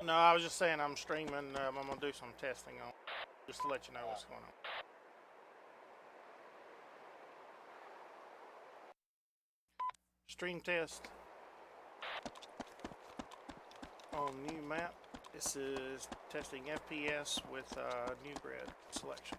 No, I was just saying I'm streaming. I'm gonna do some testing on, just to let you know what's going on. Stream test on new map. This is testing FPS with new grid selection.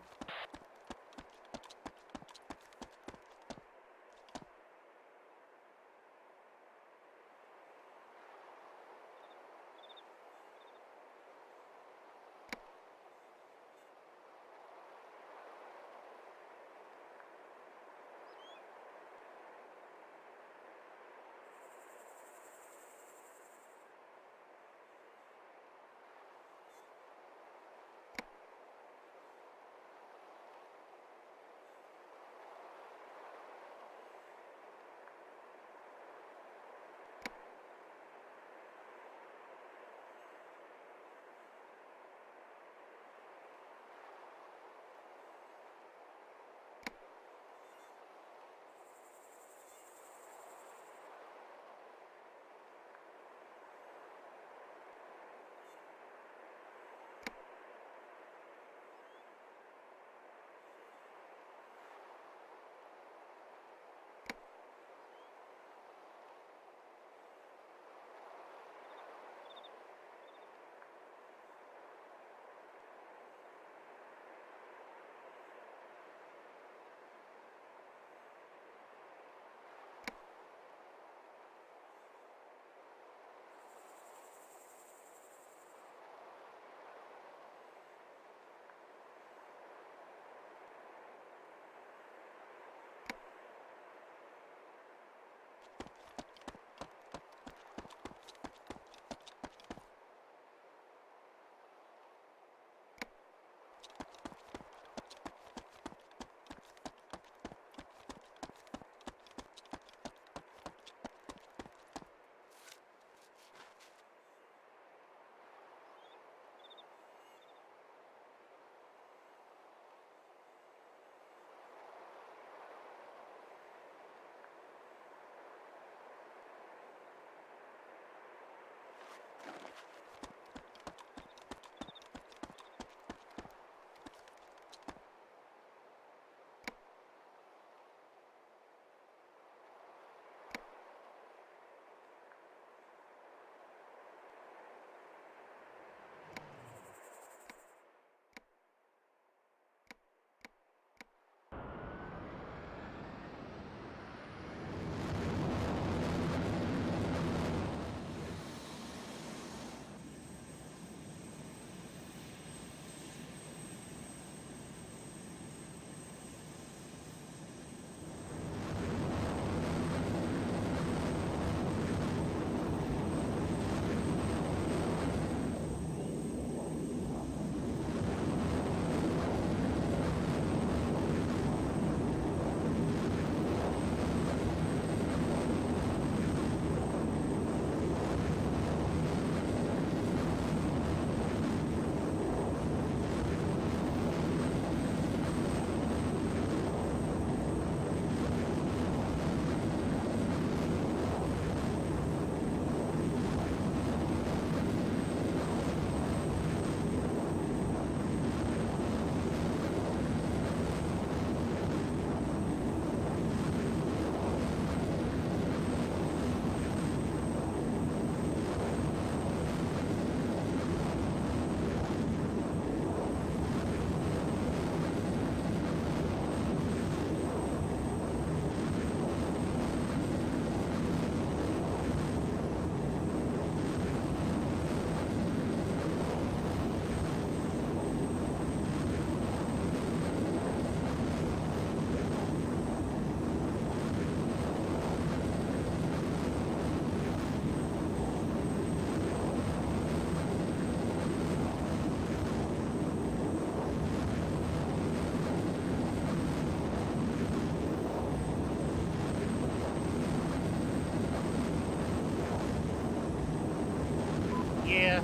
Yeah,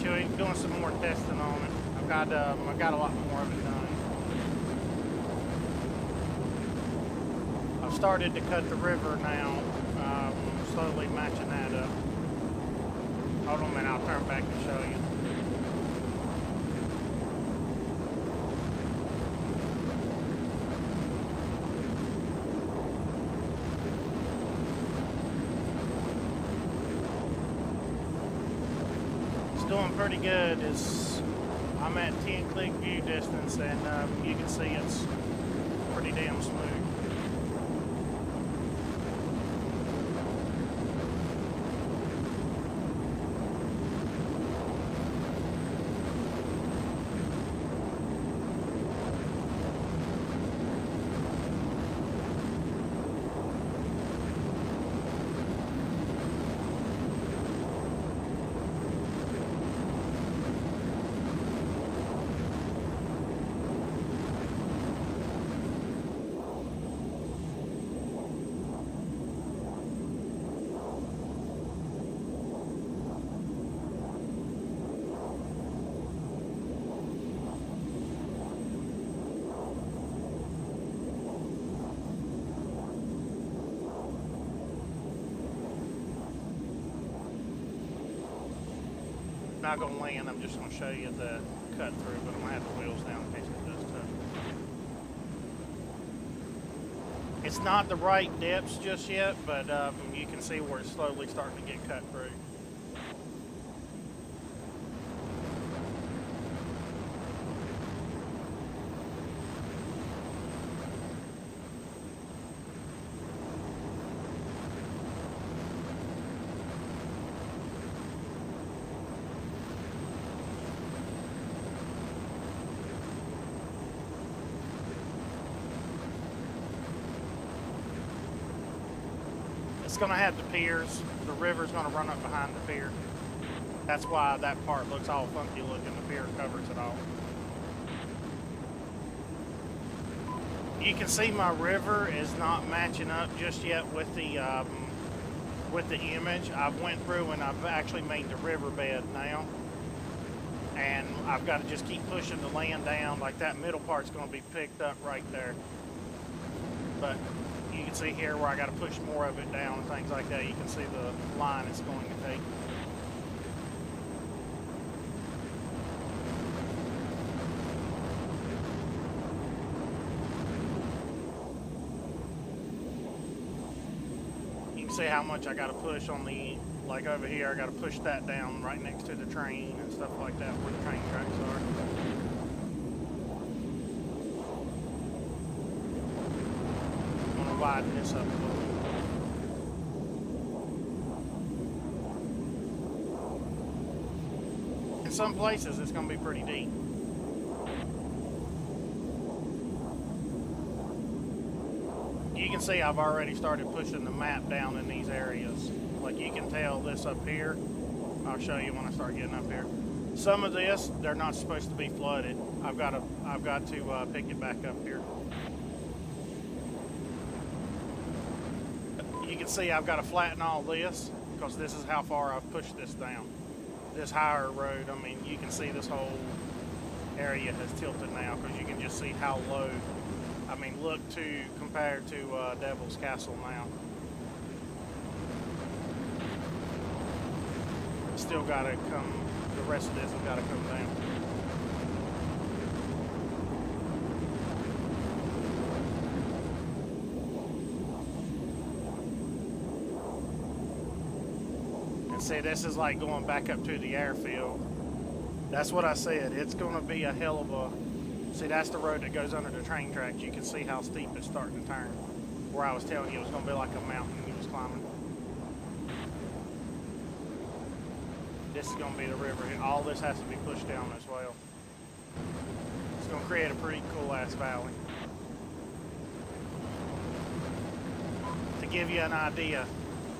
doing some more testing on it. I've got a lot more of it done. I've started to cut the river now. Slowly matching that up. Hold on a minute, I'll turn back and show you. It's doing pretty good. I'm at 10 click view distance, and you can see it's pretty damn smooth. Not gonna land, I'm just gonna show you the cut through, but I'm gonna have the wheels down in case it does touch. It's not the right depths just yet, but you can see where it's slowly starting to get cut through. It's going to have the piers. The river's going to run up behind the pier. That's why that part looks all funky looking. The pier covers it all. You can see my river is not matching up just yet with the image. I went through and I've actually made the riverbed now. And I've got to just keep pushing the land down. Like that middle part's going to be picked up right there. But you can see here where I got to push more of it down and things like that. You can see the line it's going to take. You can see how much I got to push on the, like over here, I got to push that down right next to the train and stuff like that where the train tracks are. Widen this up a little. In some places it's going to be pretty deep. You can see I've already started pushing the map down in these areas. Like you can tell this up here. I'll show you when I start getting up here. Some of this, they're not supposed to be flooded. I've got to pick it back up here. You can see I've got to flatten all this because this is how far I've pushed this down. This higher road, I mean, you can see this whole area has tilted now because you can just see how low. I mean, look compared to Devil's Castle now. Still got to come, the rest of this has got to come down. See, this is like going back up to the airfield. That's what I said. It's going to be a hell of a... See, that's the road that goes under the train tracks. You can see how steep it's starting to turn. Where I was telling you it was going to be like a mountain he was climbing. This is going to be the river. All this has to be pushed down as well. It's going to create a pretty cool-ass valley. To give you an idea,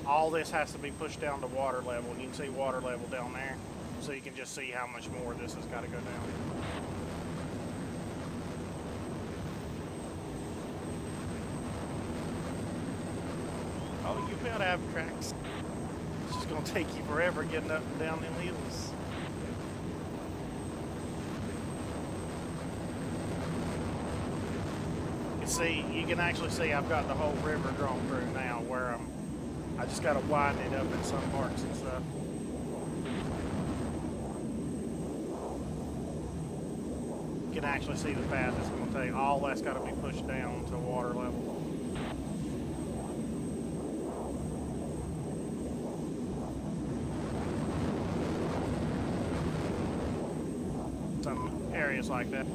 all this has to be pushed down to water level. You can see water level down there, so you can just see how much more this has got to go down. Oh, you better have tracks. It's just going to take you forever getting up and down them hills. You can actually see I've got the whole river drawn through now where I just got to widen it up in some parts and stuff. can actually see the path it's going to take. All that's got to be pushed down to water level. Some areas like that.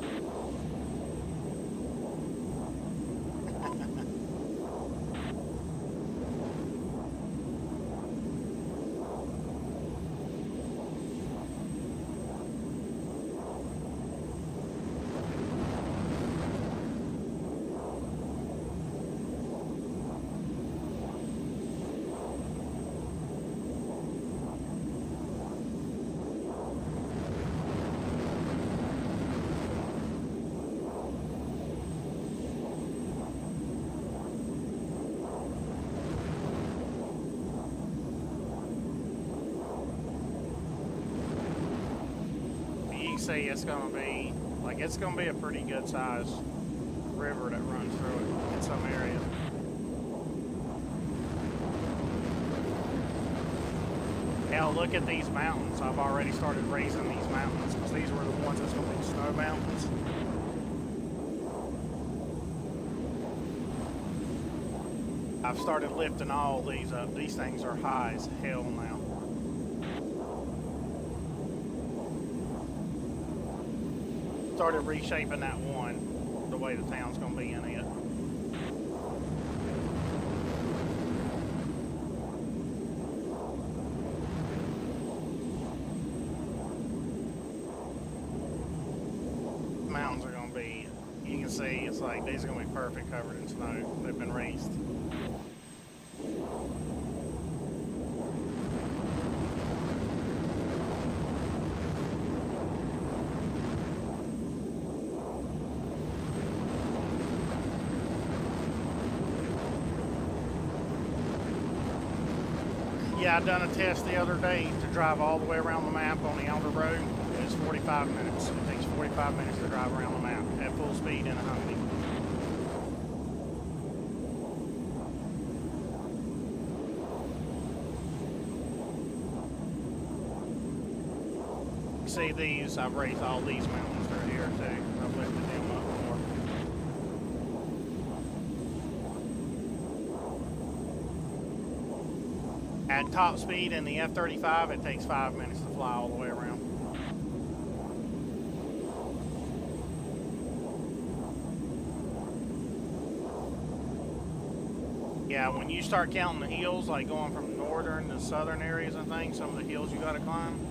See, it's gonna be a pretty good sized river that runs through it in some areas. Hell, look at these mountains. I've already started raising these mountains because these were the ones that's gonna be snow mountains. I've started lifting all these up. These things are high as hell now. Started reshaping that one the way the town's gonna be in it. Mountains are gonna be, you can see it's like these are gonna be perfect covered in snow. They've been raised. Yeah, I done a test the other day to drive all the way around the map on the outer road. It's 45 minutes. It takes 45 minutes to drive around the map at full speed in a Humvee. See these, I've raised all these mountains that are here too. I've lifted them up more. At top speed in the F-35, it takes 5 minutes to fly all the way around. Yeah, when you start counting the hills, like going from northern to southern areas and things, some of the hills you gotta climb.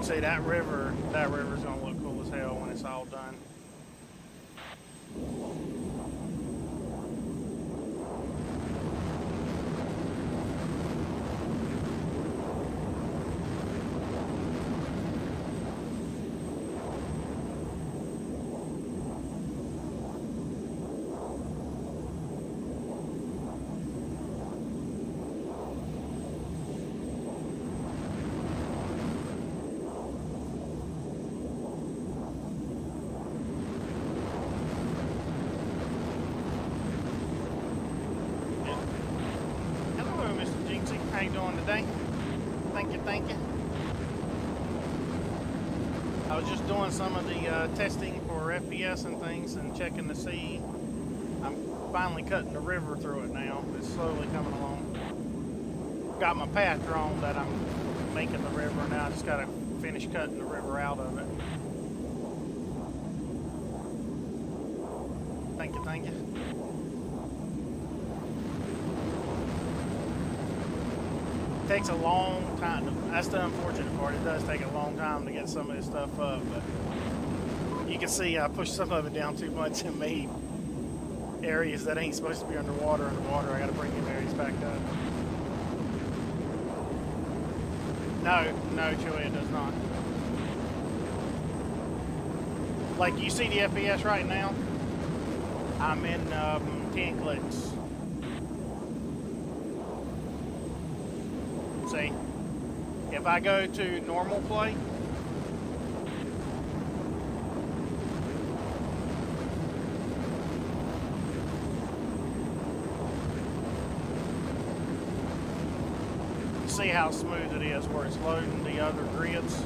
See that river's gonna look cool as hell when it's all done. How you doing today? Thank you. I was just doing some of the testing for FPS and things and checking to see. I'm finally cutting the river through it now. It's slowly coming along. Got my path drawn that I'm making the river now. I just gotta finish cutting the river out of it. Thank you. It takes a long time. That's the unfortunate part. It does take a long time to get some of this stuff up, but you can see I pushed some of it down too much and made areas that ain't supposed to be underwater. I got to bring them areas back up. No, Chewie, it does not. Like you see the FPS right now, I'm in 10 clicks. See, if I go to normal play, see how smooth it is where it's loading the other grids.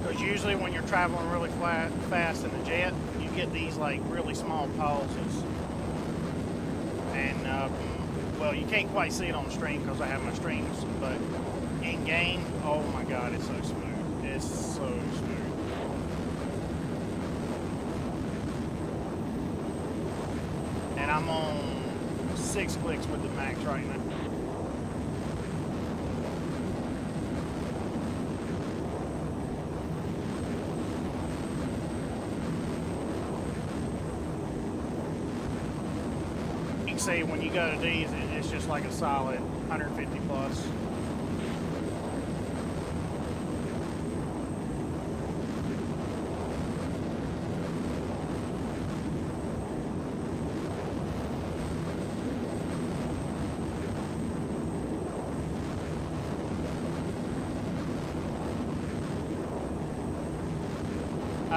Because usually when you're traveling really fast in the jet, you get these like really small pauses. And, well, you can't quite see it on the stream because I have my streams, but in game, oh my god, it's so smooth. It's so smooth. And I'm on 6 clicks with the max right now. You can see when you go to these, it's just like a solid 150 plus.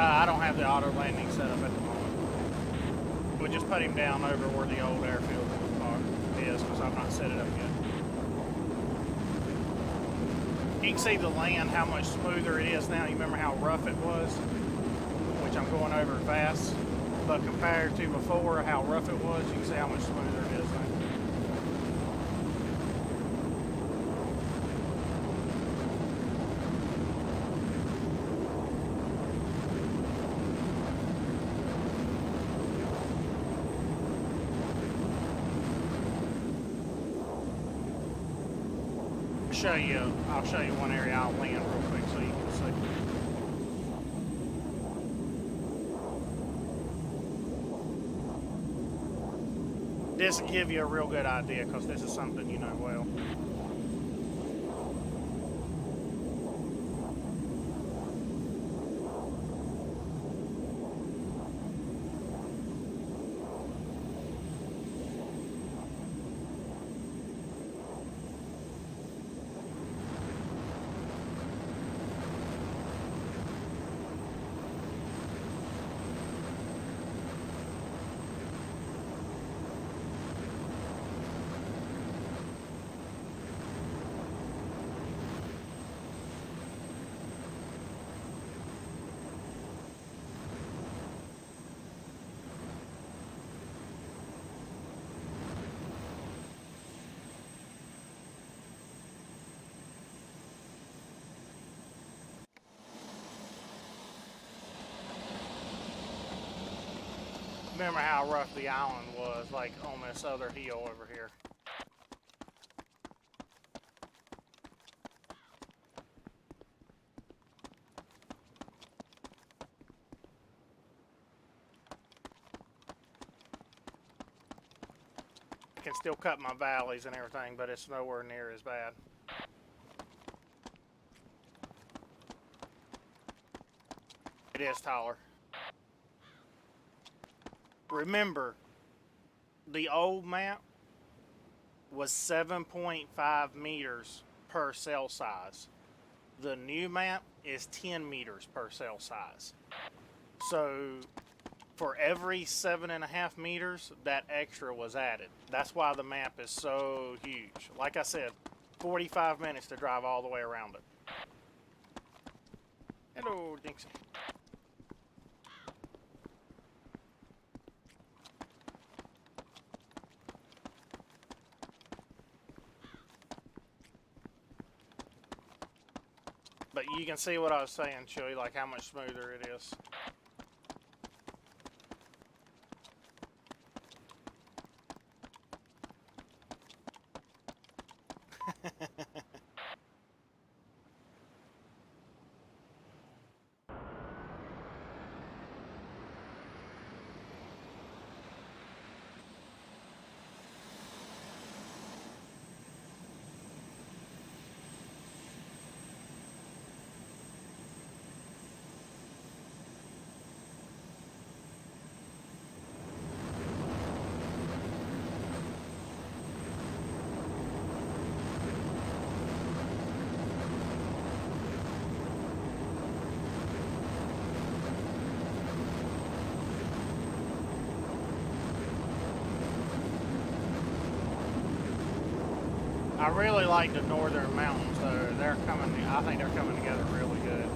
I don't have the auto landing set up at the moment. We'll just put him down over where the old airfield is because I've not set it up yet. You can see the land, how much smoother it is now. You remember how rough it was, which I'm going over fast. But compared to before, how rough it was, you can see how much smoother it is now. I'll show you one area I'll land real quick so you can see. This will give you a real good idea because this is something you know well. Remember how rough the island was, like on this other hill over here. I can still cut my valleys and everything, but it's nowhere near as bad. It is taller. Remember, the old map was 7.5 meters per cell size. The new map is 10 meters per cell size. So for every 7.5 meters, that extra was added. That's why the map is so huge. Like I said, 45 minutes to drive all the way around it. Hello, Dixie. But you can see what I was saying, Chewy, like how much smoother it is. I really like the northern mountains though. They're coming. I think they're coming together really good.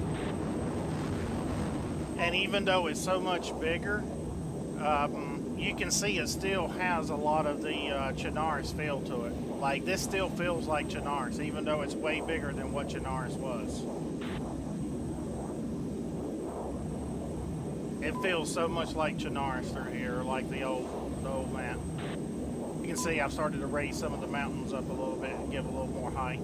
And even though it's so much bigger, you can see it still has a lot of the Chernarus feel to it. Like this still feels like Chernarus, even though it's way bigger than what Chernarus was. It feels so much like Chernarus through here, like the old map. You can see I've started to raise some of the mountains up a little bit and give a little more height.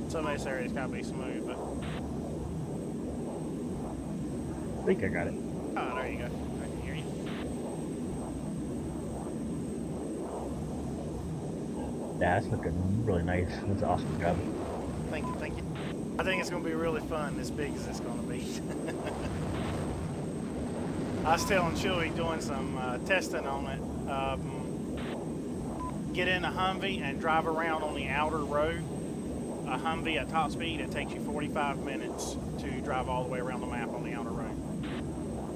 Some of this area's gotta be smooth, but I think I got it. oh, there you go. I can hear you. Yeah, that's looking really nice. That's an awesome job. Thank you, thank you. I think it's gonna be really fun, as big as it's gonna be. I was telling Chewy doing some testing on it. Get in a Humvee and drive around on the outer road. A Humvee at top speed, it takes you 45 minutes to drive all the way around the map on the outer road.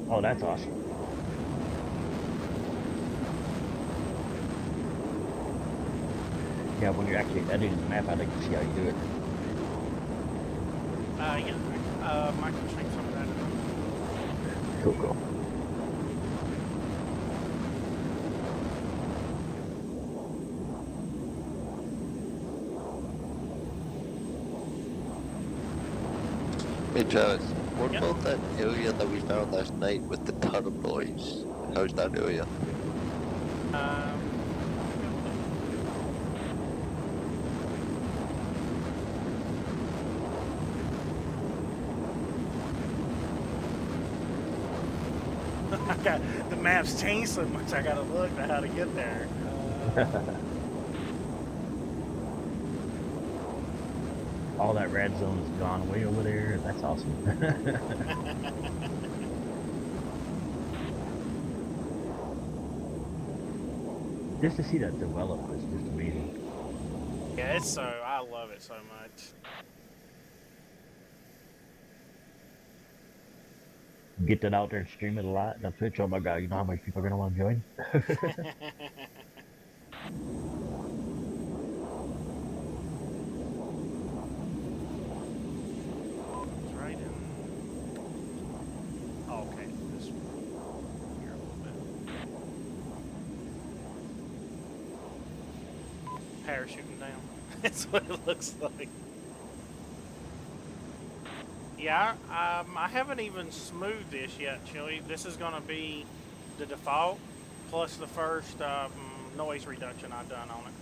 Oh, that's awesome. Yeah, when you're actually editing the map, I'd like to see how you do it. Yeah, I can change some of that. Cool, cool. Hey Travis, what Yep. about that area that we found last night with the ton of noise? How's that area? The map's changed so much, I gotta look at how to get there. All that red zone's gone way over there. That's awesome. Just to see that develop is just amazing. Yeah, I love it so much. Get that out there and stream it a lot on Twitch. Oh my god, you know how many people are gonna want to join? Right in. Oh, okay, this one. Here a little bit. Parachuting down. That's what it looks like. Yeah, I haven't even smoothed this yet, Chili. This is going to be the default plus the first noise reduction I've done on it.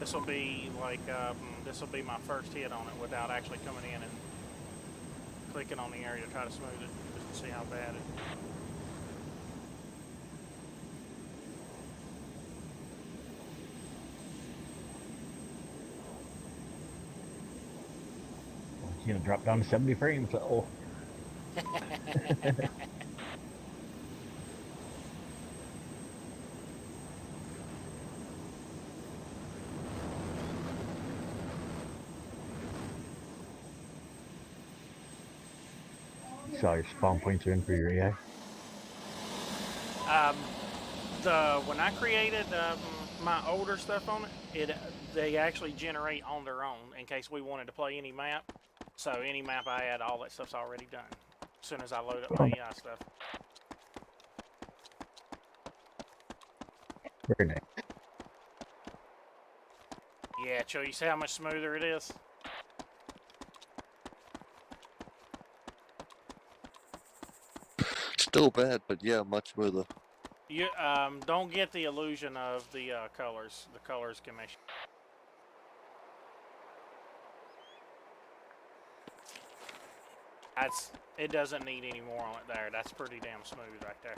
This will be like this will be my first hit on it without actually coming in and clicking on the area to try to smooth it, just to see how bad it. It's gonna drop down to 70 frames. Oh. So your spawn points are in for your AI. When I created my older stuff on it, they actually generate on their own in case we wanted to play any map. So any map I add, all that stuff's already done. As soon as I load up my AI stuff. Very nice. Yeah, Joe, you see how much smoother it is? Still bad, but yeah, much smoother. You don't get the illusion of the colors. The colors can make. It doesn't need any more on it there. That's pretty damn smooth right there.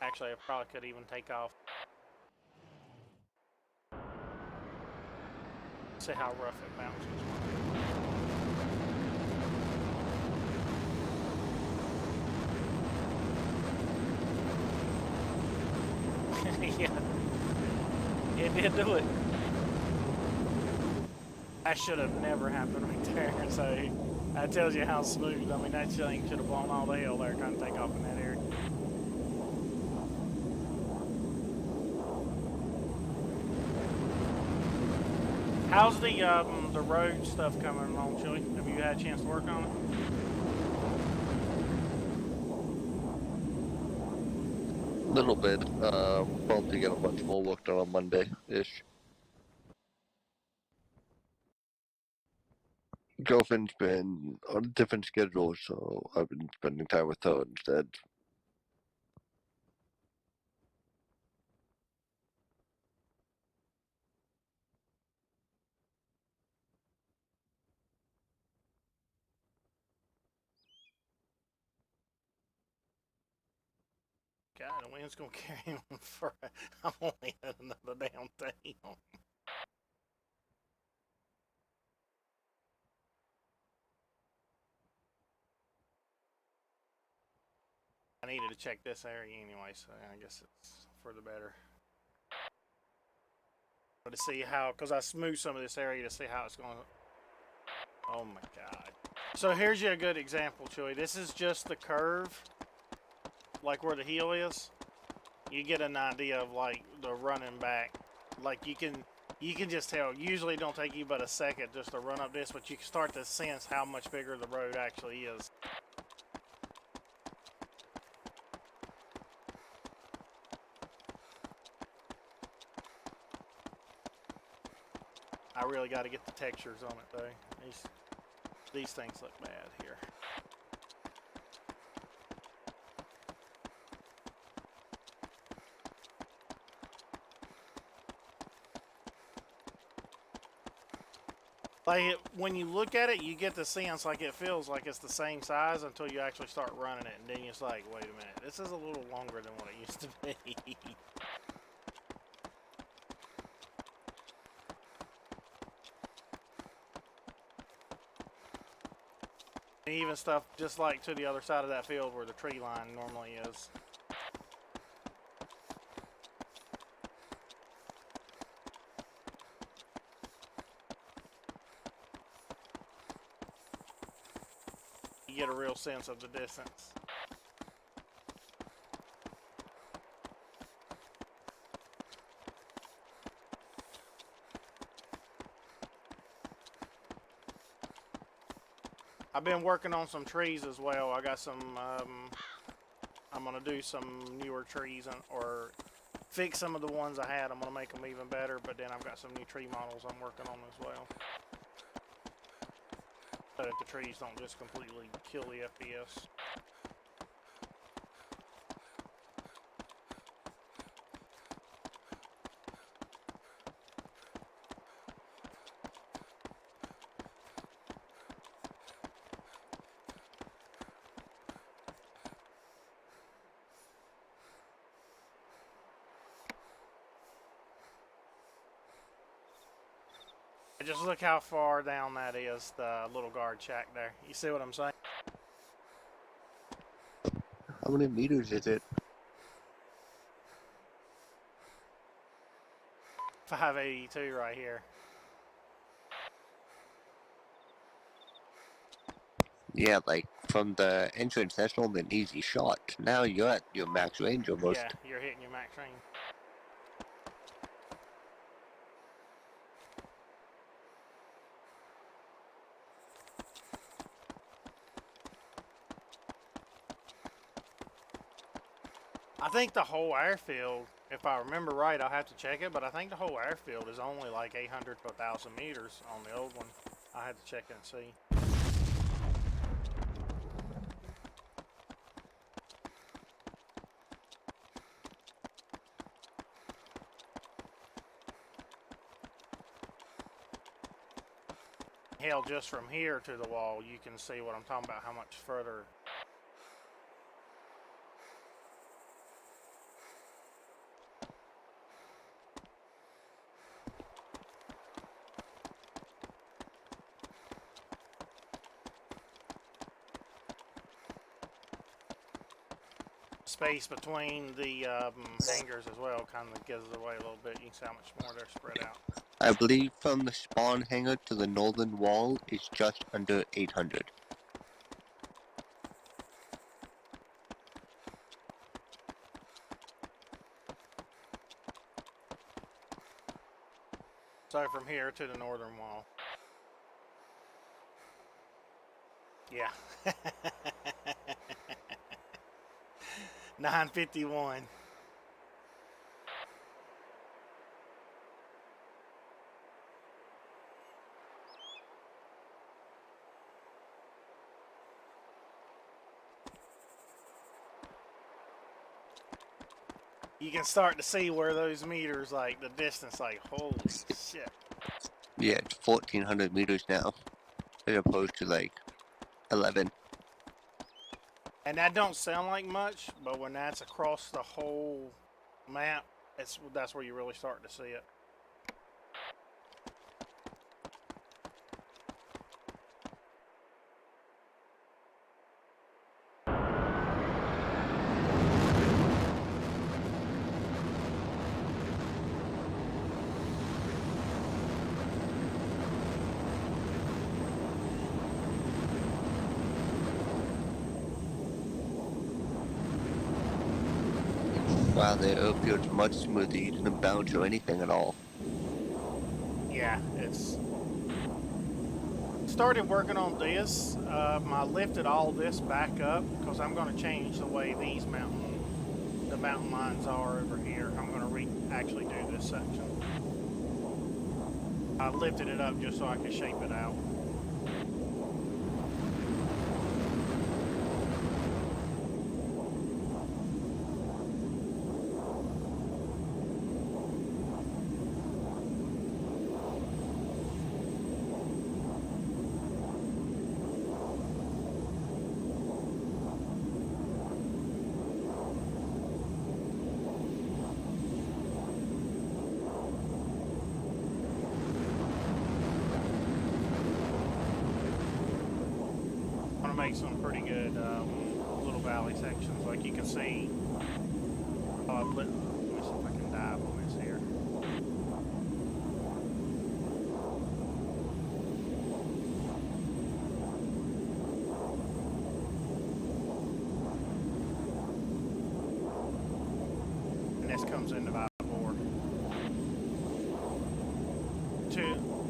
Actually, I probably could even take off. See how rough it bounces. Yeah, it did do it. That should have never happened right there. So that tells you how smooth. I mean, that thing should have blown all the hell there trying to take off in that area. How's the road stuff coming along, Chili? Have you had a chance to work on it? Little bit. Probably get a bunch more work done on Monday-ish. Girlfriend's been on a different schedule, so I've been spending time with her instead. God, the wind's gonna carry on for. I'm only at another damn thing. I needed to check this area anyway, so I guess it's for the better. But to see how, because I smoothed some of this area to see how it's going to. Oh my God. So here's you a good example, Chewy. This is just the curve, like where the heel is. You get an idea of like the running back. Like you can just tell. Usually it don't take you but a second just to run up this, but you can start to sense how much bigger the road actually is. I really got to get the textures on it though. These things look bad here. Like when you look at it, you get the sense like it feels like it's the same size until you actually start running it, and then it's like, wait a minute, this is a little longer than what it used to be. And even stuff just like to the other side of that field where the tree line normally is. You get a real sense of the distance. I've been working on some trees as well. I got some, I'm going to do some newer trees or fix some of the ones I had. I'm going to make them even better, but then I've got some new tree models I'm working on as well. So that the trees don't just completely kill the FPS. Just look how far down that is, the little guard shack there. You see what I'm saying? How many meters is it? 582 right here. Yeah, like from the entrance, that's only an easy shot. Now you're at your max range almost. Yeah, you're hitting your max range. I think the whole airfield, if I remember right, I'll have to check it, but I think the whole airfield is only like 800 to 1,000 meters on the old one. I had to check it and see. Hell, just from here to the wall, you can see what I'm talking about, how much further. space between the hangars as well kind of gives it away a little bit. You can see how much more they're spread out. I believe from the spawn hangar to the northern wall is just under 800. So from here to the northern wall. Yeah. 951. You can start to see where those meters, like the distance, like holy shit. Yeah, it's 1400 meters now, as opposed to like 11. And that don't sound like much, but when that's across the whole map, that's where you really start to see it. Wow, the airfield's much smoother. You didn't bounce or anything at all. Yeah, it's started working on this. I lifted all this back up because I'm going to change the way the mountain lines are over here. I'm going to actually do this section. I lifted it up just so I could shape it out. Make some pretty good little valley sections, like you can see. Let me see if I can dive on this here. And this comes into Vivor.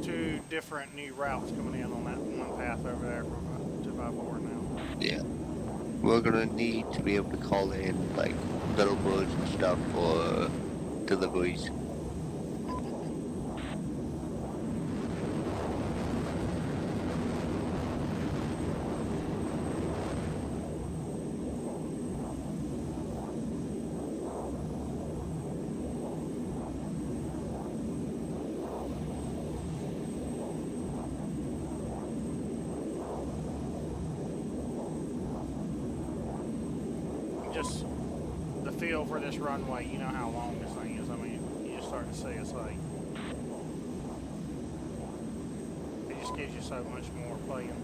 Two different new routes coming in on that one path over there from to Vivor now. Yeah. We're gonna need to be able to call in, like, little birds and stuff for deliveries. Just the feel for this runway, you know how long this thing is. I mean, you just start to see it's like, it just gives you so much more playing.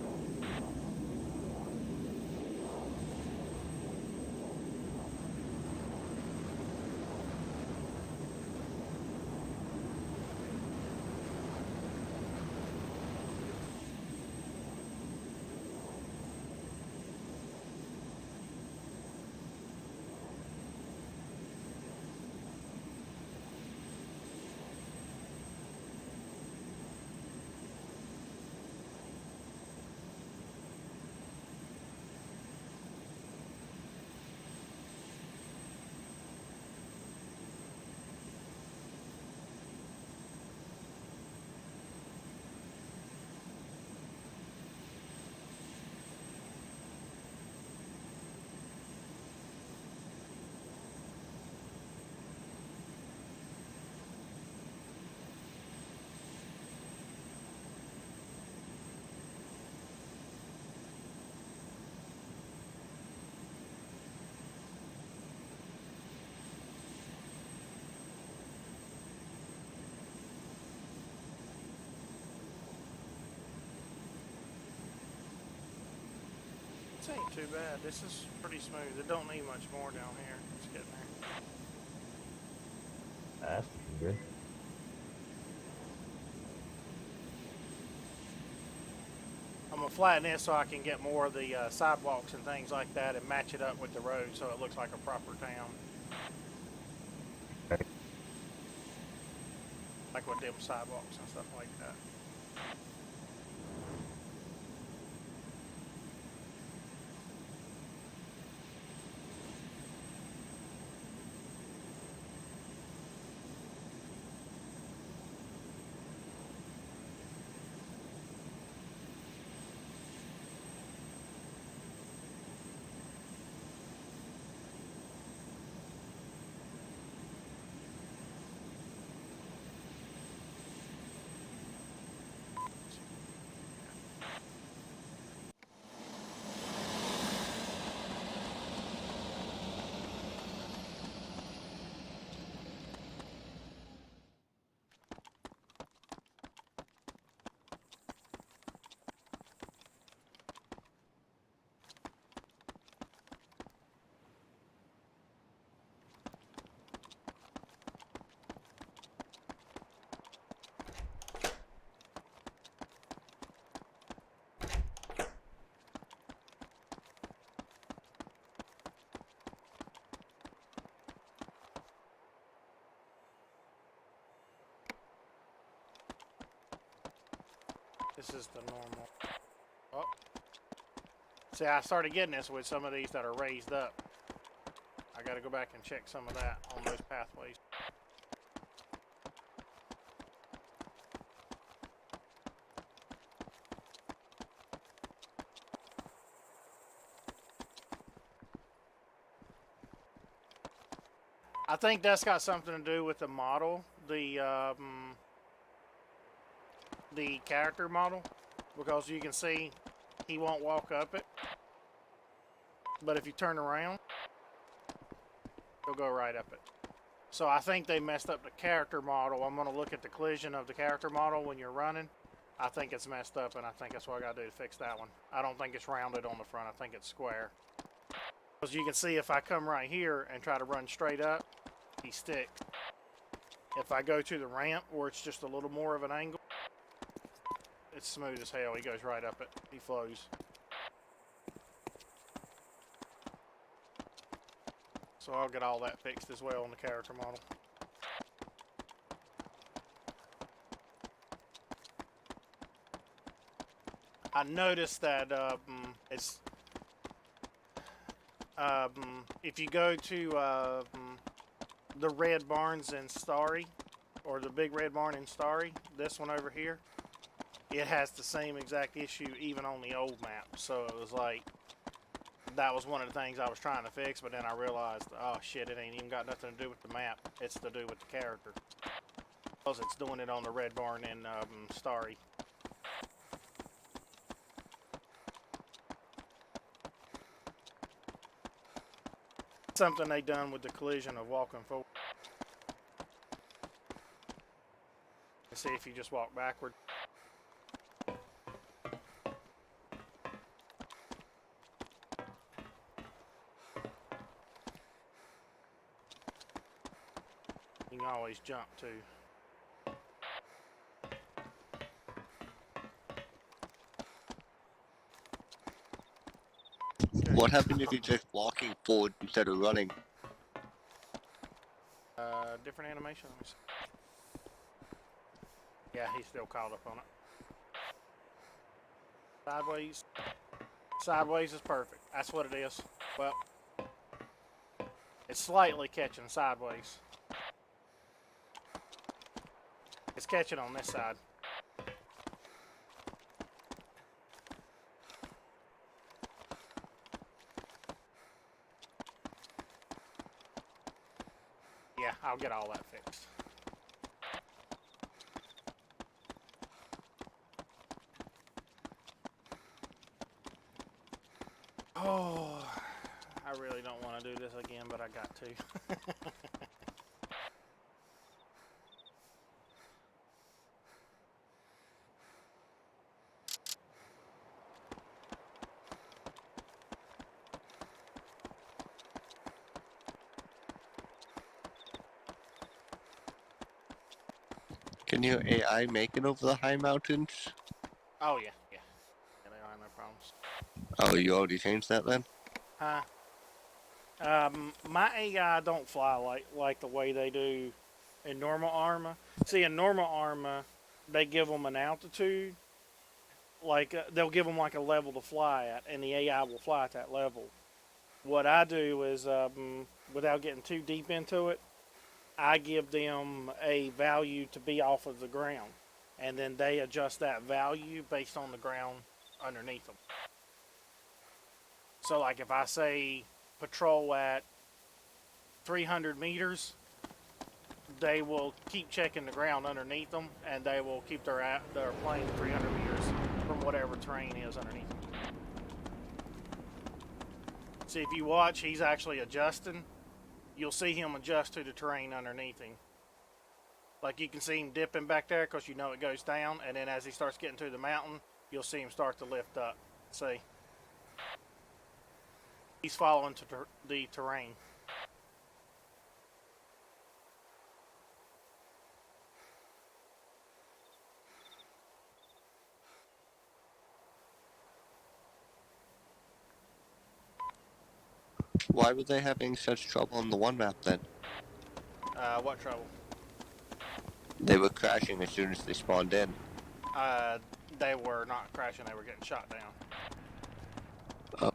This ain't too bad. This is pretty smooth. It don't need much more down here. It's getting there. That's looking good. I'm gonna flatten this so I can get more of the sidewalks and things like that and match it up with the road so it looks like a proper town. Okay. Like with them sidewalks and stuff like that. This is the normal. Oh. See, I started getting this with some of these that are raised up. I gotta go back and check some of that on those pathways. I think that's got something to do with the model, the character model, because you can see he won't walk up it, but if you turn around, he'll go right up it. So I think they messed up the character model. I'm going to look at the collision of the character model when you're running. I think it's messed up, and I think that's what I got to do to fix that one. I don't think it's rounded on the front. I think it's square. Because you can see if I come right here and try to run straight up, he sticks. If I go to the ramp where it's just a little more of an angle, it's smooth as hell. He goes right up it. He flows. So I'll get all that fixed as well on the character model. I noticed that if you go to the red barns in Starry, or the big red barn in Starry, this one over here, it has the same exact issue even on the old map. So it was like, that was one of the things I was trying to fix, but then I realized, oh shit, it ain't even got nothing to do with the map. It's to do with the character. Because it's doing it on the red barn in Starry. Something they done with the collision of walking forward. See if you just walk backward. You can always jump too. What happened if you're just walking forward instead of running? Different animation. Let me see. Yeah, he's still caught up on it. Sideways. Sideways is perfect. That's what it is. Well, it's slightly catching sideways. It's catching on this side. Yeah, I'll get all that fixed. Oh, I really don't want to do this again, but I got to. Can your AI make it over the high mountains? Oh yeah, yeah. Yeah, they don't have no problems. Oh, you already changed that then? Huh? My AI don't fly like the way they do in normal ArmA. See, in normal ArmA, they give them an altitude, like they'll give them like a level to fly at, and the AI will fly at that level. What I do is, without getting too deep into it, I give them a value to be off of the ground, and then they adjust that value based on the ground underneath them. So, like if I say patrol at 300 meters, they will keep checking the ground underneath them, and they will keep their plane 300 meters from whatever terrain is underneath them. See, if you watch, he's actually adjusting. You'll see him adjust to the terrain underneath him. Like you can see him dipping back there because you know it goes down, and then as he starts getting to the mountain, you'll see him start to lift up. See? He's following the terrain. Why were they having such trouble on the one map then? What trouble? They were crashing as soon as they spawned in. Uh, they were not crashing, they were getting shot down. Oh.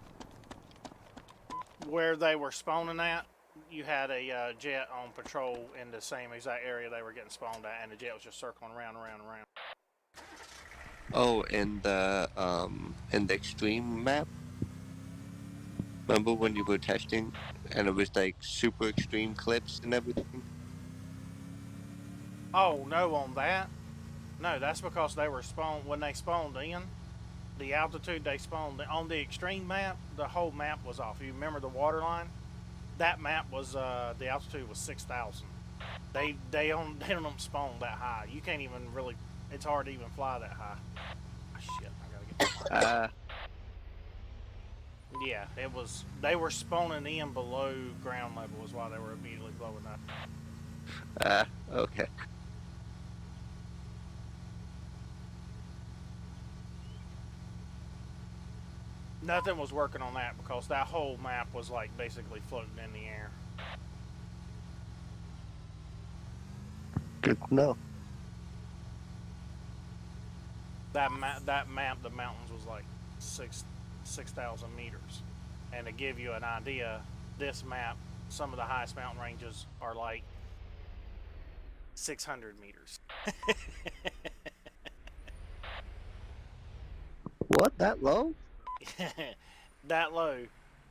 Where they were spawning at, you had a jet on patrol in the same exact area they were getting spawned at, and the jet was just circling around, around, around. Oh, in the extreme map? Remember when you were testing and it was like super extreme clips and everything? Oh, no, on that? No, that's because they were spawned, when they spawned in, the altitude they spawned on the extreme map, the whole map was off. You remember the water line? That map was the altitude was 6,000. They don't spawn that high. You can't even really. It's hard to even fly that high. Oh, shit, I gotta get. Ah, Yeah, it was. They were spawning in below ground level, is why they were immediately blowing up. okay. Nothing was working on that because that whole map was like basically floating in the air. Good to know. That map, the mountains was like 6,000 meters, and to give you an idea, this map, some of the highest mountain ranges are like 600 meters. What? That low? That low,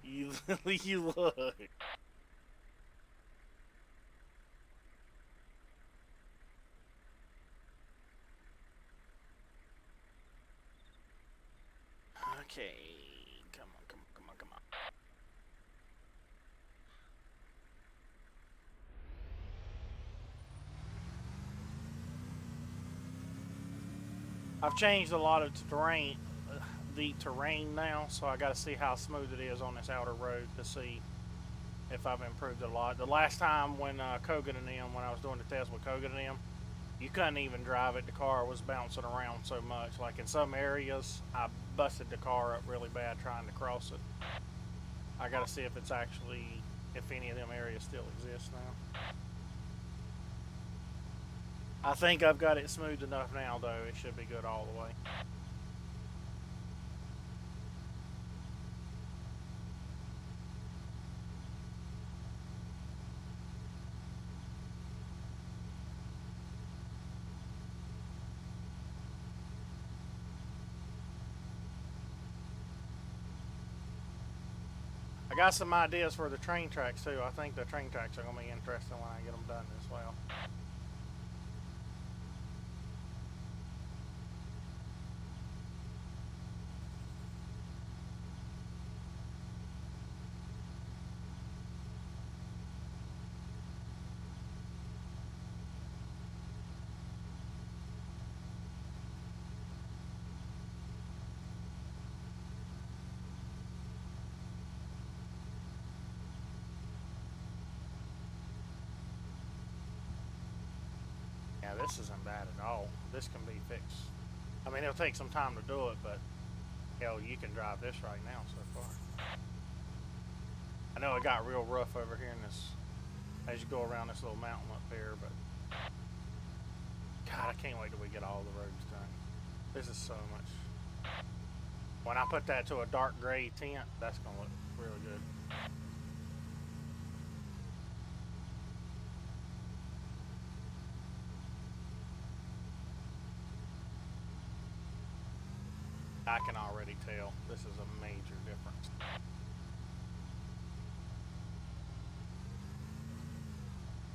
you look. Okay, come on, come on, come on, come on. I've changed a lot of the terrain now, so I got to see how smooth it is on this outer road to see if I've improved a lot. The last time when Kogan and them, when I was doing the test with Kogan and them, you couldn't even drive it. The car was bouncing around so much. Like in some areas, I busted the car up really bad trying to cross it. I got to see if it's actually, if any of them areas still exist now. I think I've got it smooth enough now, though. It should be good all the way. I got some ideas for the train tracks too. I think the train tracks are going to be interesting when I get them done as well. Yeah, this isn't bad at all. This can be fixed. I mean, it'll take some time to do it, but hell, you can drive this right now so far. I know it got real rough over here in this, as you go around this little mountain up here, but God, I can't wait till we get all the roads done. This is so much. When I put that to a dark gray tint, that's gonna look really good. I can already tell this is a major difference.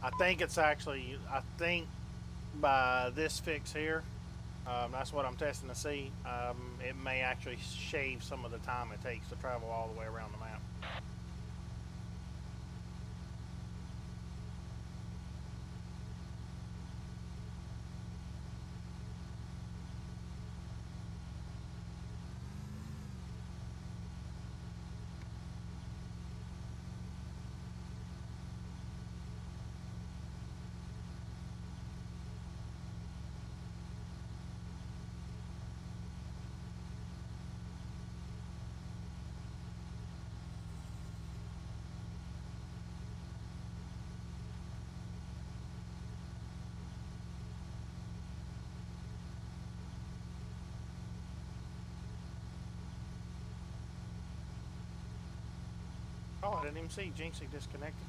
I think it's actually, I think by this fix here, that's what I'm testing to see. It may actually shave some of the time it takes to travel all the way around the map. Oh, I didn't even see Jinxie disconnected.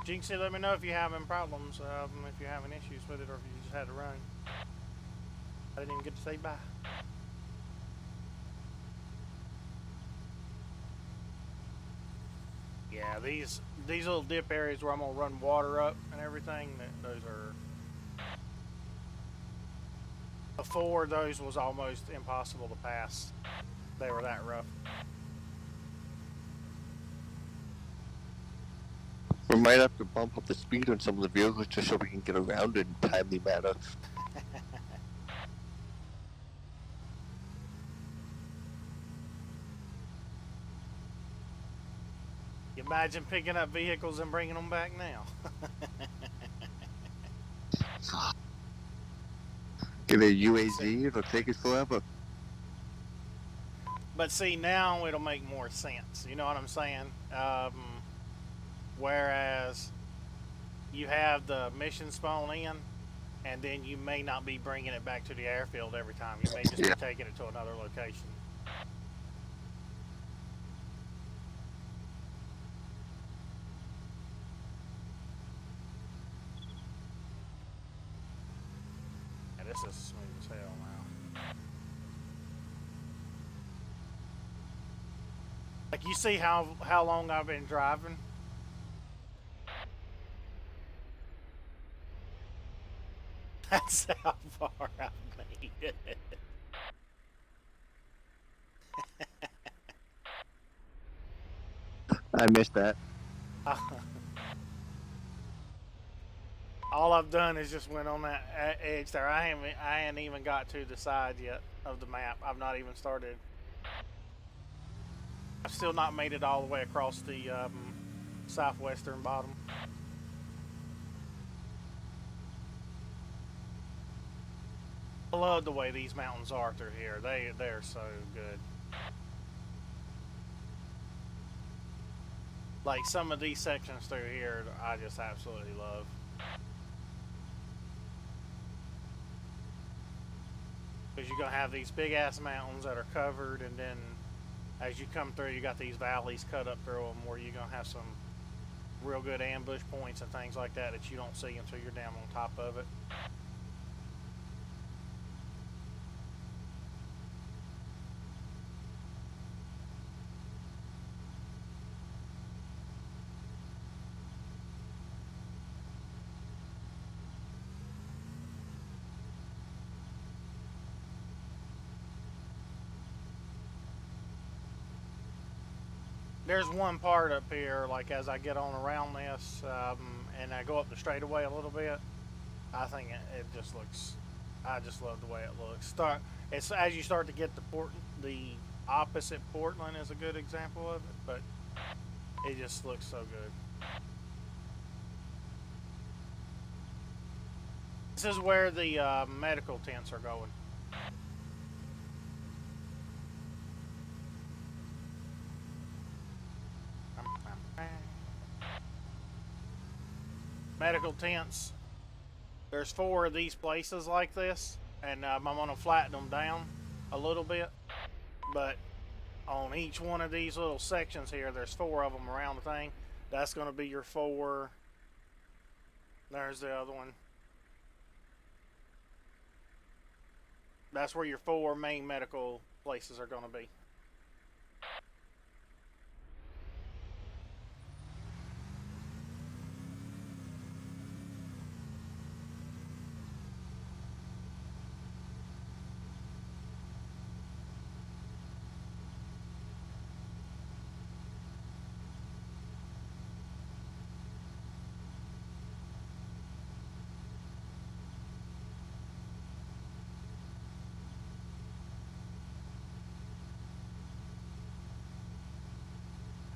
Jinxie, let me know if you're having problems, if you're having issues with it, or if you just had to run. I didn't even get to say bye. Yeah, these little dip areas where I'm gonna run water up and everything, those are. Before, those was almost impossible to pass. They were that rough. We might have to bump up the speed on some of the vehicles just so we can get around in a timely manner. You imagine picking up vehicles and bringing them back now. Get a UAZ, it'll take us forever. But see, now it'll make more sense. You know what I'm saying? Whereas you have the mission spawn in, and then you may not be bringing it back to the airfield every time. You may just be taking it to another location. Yeah, this is smooth as hell now. Like, you see how long I've been driving? That's how far I've made it. I missed that. All I've done is just went on that edge there. I ain't even got to the side yet of the map. I've not even started. I've still not made it all the way across the southwestern bottom. I love the way these mountains are through here. They're so good. Like, some of these sections through here, I just absolutely love. Because you're going to have these big ass mountains that are covered, and then as you come through, you got these valleys cut up through them where you're going to have some real good ambush points and things like that that you don't see until you're down on top of it. There's one part up here, like as I get on around this, and I go up the straightaway a little bit, I think it just looks. I just love the way it looks. It's as you start to get the opposite Portland is a good example of it, but it just looks so good. This is where the medical tents are going. Medical tents. There's 4 of these places like this, and I'm going to flatten them down a little bit. But on each one of these little sections here, there's 4 of them around the thing. That's going to be your 4. There's the other one. That's where your 4 main medical places are going to be.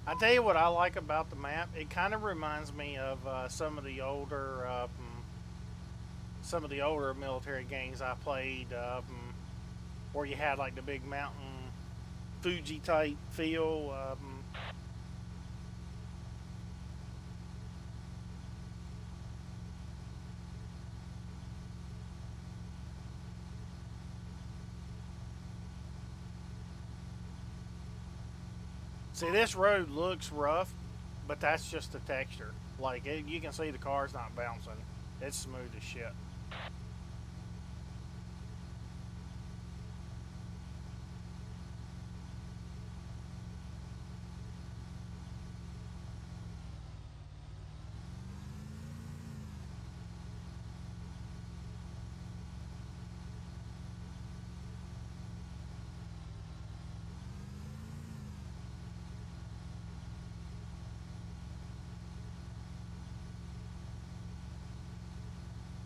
I tell you what I like about the map. It kind of reminds me of some of the older military games I played, where you had like the big mountain Fuji type feel. See, this road looks rough, but that's just the texture. Like you can see the car's not bouncing. It's smooth as shit.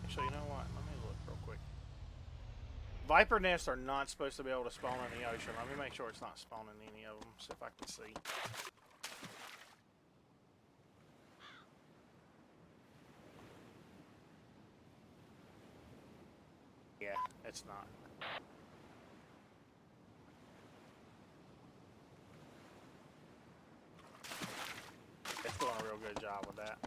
Actually, you know what? Let me look real quick. Viper nests are not supposed to be able to spawn in the ocean. Let me make sure it's not spawning any of them, see if I can see. Yeah, it's not. It's doing a real good job with that.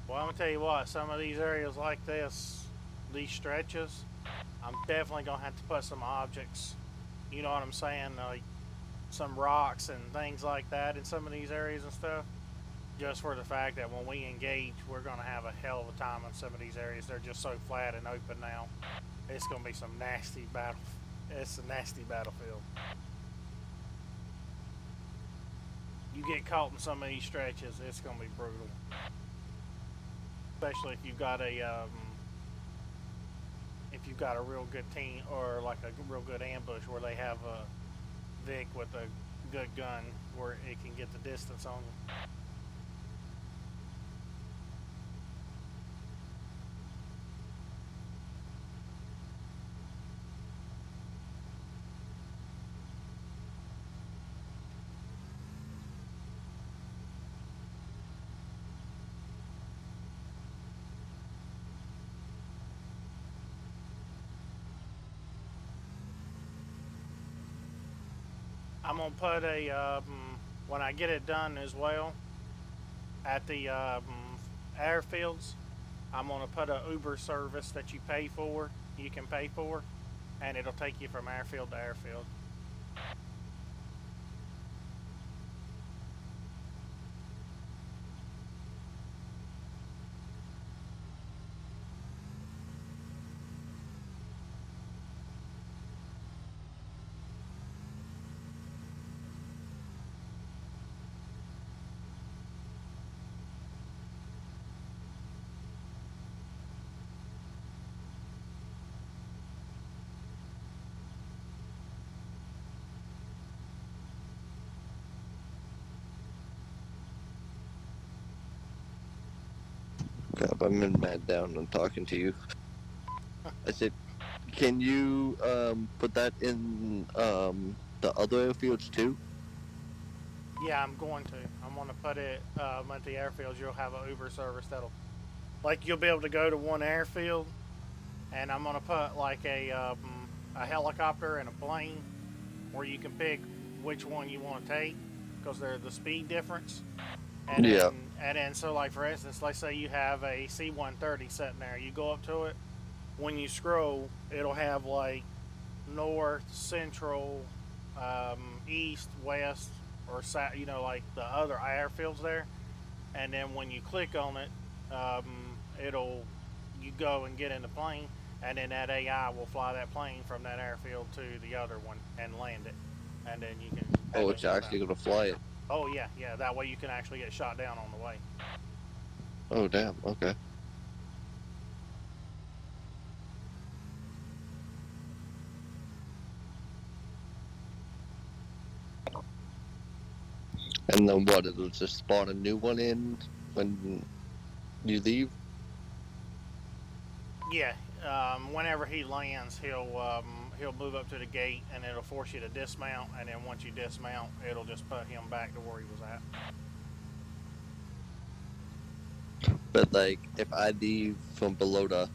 Well, I'm gonna tell you what, some of these areas like this, these stretches, I'm definitely gonna have to put some objects, you know what I'm saying, like some rocks and things like that in some of these areas and stuff, just for the fact that when we engage, we're gonna have a hell of a time in some of these areas. They're just so flat and open now. It's gonna be some nasty battle. It's a nasty battlefield. You get caught in some of these stretches, it's gonna be brutal. Especially if you've got a real good team or like a real good ambush where they have a Vic with a good gun where it can get the distance on you. I'm gonna put a when I get it done as well at the airfields. I'm gonna put a Uber service that you pay for. You can pay for, and it'll take you from airfield to airfield. up. I'm in man down. I'm talking to you. I said, can you put that in the other airfields too? Yeah, I'm going to. I'm going to put it at the airfields. You'll have an Uber service that'll, like, you'll be able to go to one airfield, and I'm going to put like a helicopter and a plane where you can pick which one you want to take because they're the speed difference. And Yeah. then so like for instance, let's say you have a C-130 sitting there. You go up to it. When you scroll, it'll have like north, central, east, west, or south. You know, like the other airfields there. And then when you click on it, it'll you go and get in the plane, and then that AI will fly that plane from that airfield to the other one and land it, and then you can. Oh, Then it's you'll actually have. gonna fly it. Oh yeah, yeah. That way you can actually get shot down on the way. Oh, damn. Okay. And then what? It'll just spawn a new one in when you leave. Yeah. Whenever he lands, he'll move up to the gate, and it'll force you to dismount. And then once you dismount, it'll just put him back to where he was at. But like, if I leave from Belota,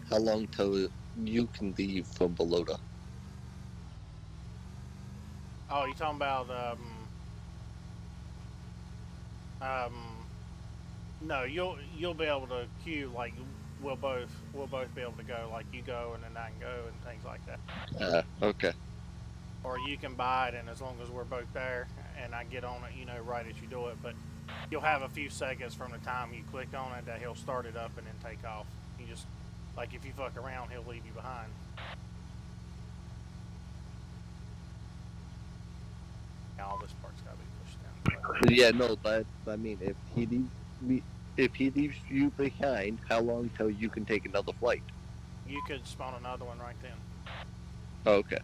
how long till you can leave from Belota? Oh, you talking about um no, you'll be able to queue like we'll both be able to go like you go and then I can go and things like that. Okay. Or you can buy it and as long as we're both there and I get on it, right as you do it. But you'll have a few seconds from the time you click on it that he'll start it up and then take off. You just like if you fuck around, he'll leave you behind. All this part's gotta be pushed down. Yeah, no, but I mean, if he leaves you behind, how long till you can take another flight? You could spawn another one right then. Okay.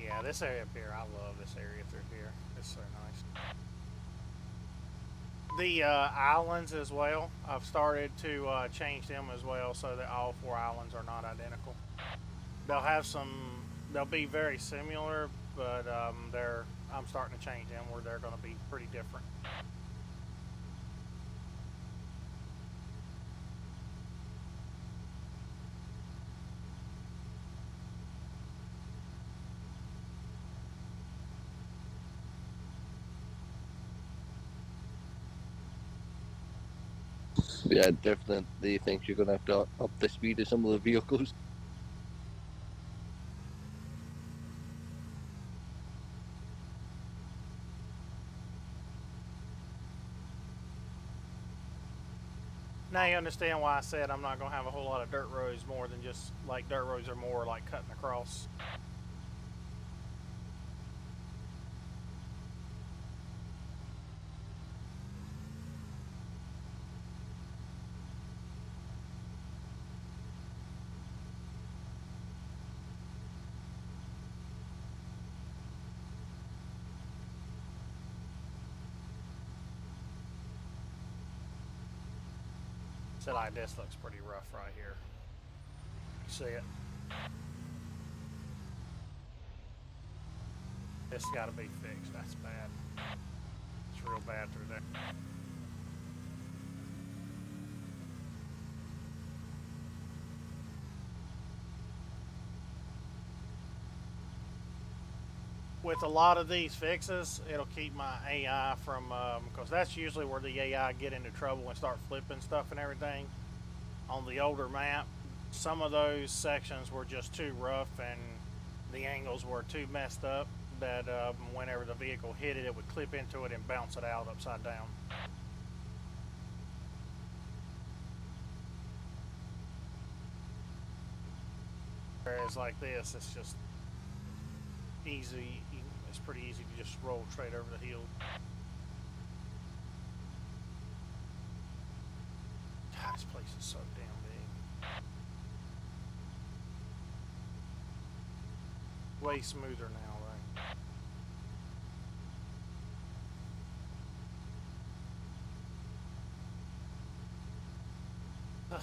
Yeah, this area up here, I love this area through here. It's so nice. The islands as well. I've started to change them as well so that all 4 islands are not identical. They'll have some. They'll be very similar, but they're. I'm starting to change them where they're going to be pretty different. Yeah, I definitely think you're gonna have to up the speed of some of the vehicles. Now you understand why I said I'm not going to have a whole lot of dirt roads more than just like dirt roads are more like cutting across. So like this looks pretty rough right here. See it? This got to be fixed. That's bad. It's real bad through there. with a lot of these fixes, it'll keep my AI from, because that's usually where the AI get into trouble and start flipping stuff and everything. On the older map, some of those sections were just too rough and the angles were too messed up that whenever the vehicle hit it, it would clip into it and bounce it out upside down. Whereas like this, it's just easy. It's pretty easy to just roll straight over the hill. God, this place is so damn big. Way smoother now, right?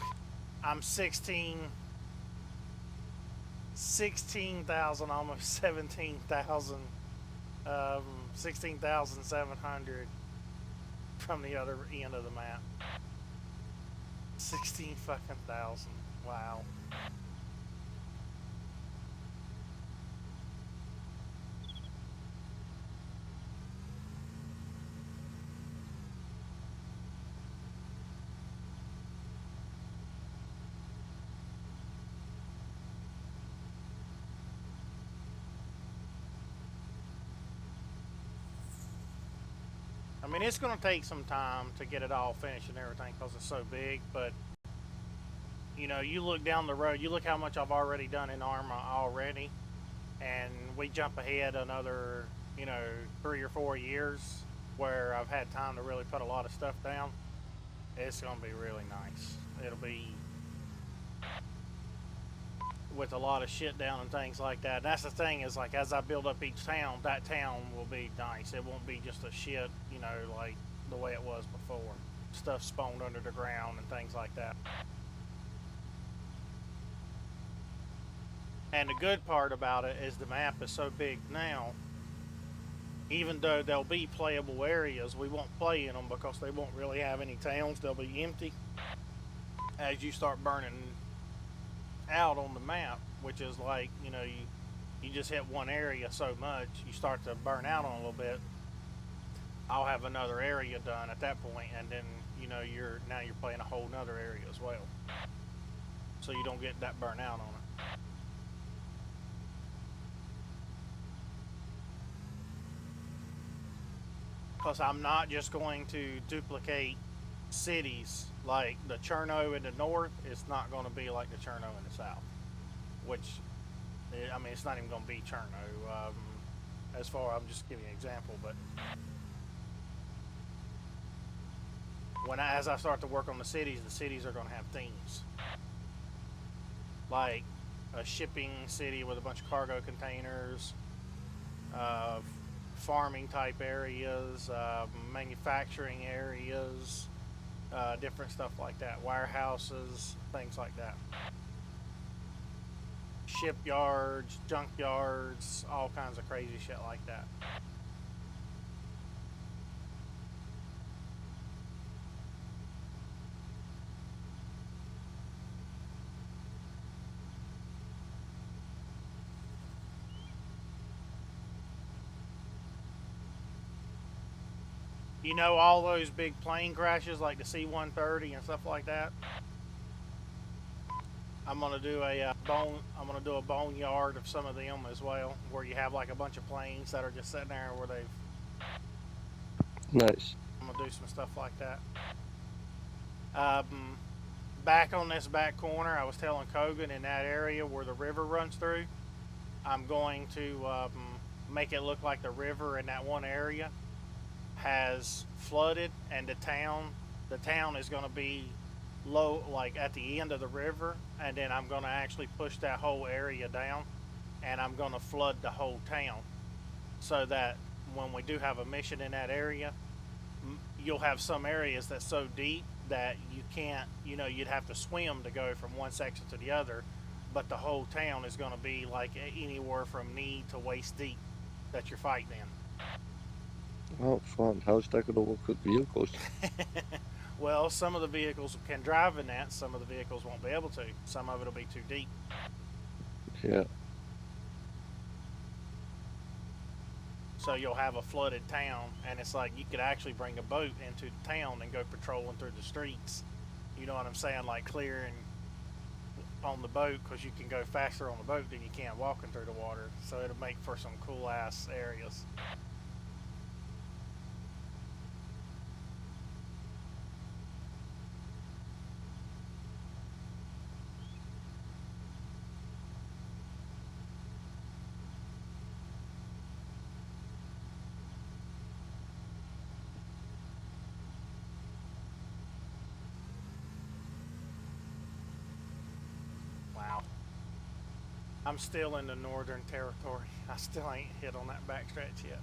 I'm 16,000, almost 17,000, 16,700 from the other end of the map. 16 fucking thousand. Wow. I mean, it's going to take some time to get it all finished and everything because it's so big, but you know, you look down the road, you look how much I've already done in ArmA already, and we jump ahead another, you know, 3 or 4 years where I've had time to really put a lot of stuff down. It's going to be really nice. It'll be with a lot of shit down and things like that. And that's the thing is, like, as I build up each town, that town will be nice. It won't be just a shit, you know, like the way it was before. Stuff spawned under the ground and things like that. And the good part about it is the map is so big now, even though there'll be playable areas, we won't play in them because they won't really have any towns. They'll be empty as you start burning out on the map, which is like, you know, you just hit one area so much, you start to burn out on a little bit. I'll have another area done at that point, and then, you know, you're playing a whole nother area as well, so you don't get that burnout on it. Because I'm not just going to duplicate cities like the Cherno in the north. It's not going to be like the Cherno in the south, which, I mean, it's not even going to be Cherno. As far, I'm just giving you an example, but as I start to work on the cities are going to have themes. Like a shipping city with a bunch of cargo containers, farming type areas, manufacturing areas, different stuff like that, warehouses, things like that, shipyards, junkyards, all kinds of crazy shit like that. You know, all those big plane crashes like the C-130 and stuff like that. I'm gonna do a boneyard of some of them as well, where you have like a bunch of planes that are just sitting there where they've. Nice. I'm gonna do some stuff like that. Back on this back corner, I was telling Kogan, in that area where the river runs through, I'm going to make it look like the river in that one area has flooded, and the town is going to be low, like at the end of the river, and then I'm going to actually push that whole area down, and I'm going to flood the whole town, so that when we do have a mission in that area, you'll have some areas that's so deep that you can't, you know, you'd have to swim to go from one section to the other, but the whole town is going to be like anywhere from knee to waist deep that you're fighting in. Oh, fun. How's that going to work with vehicles? Well, some of the vehicles can drive in that, some of the vehicles won't be able to. Some of it will be too deep. Yeah. So you'll have a flooded town, and it's like you could actually bring a boat into the town and go patrolling through the streets. You know what I'm saying? Like clearing on the boat, because you can go faster on the boat than you can walking through the water. So it'll make for some cool ass areas. Wow. I'm still in the northern territory. I still ain't hit on that backstretch yet.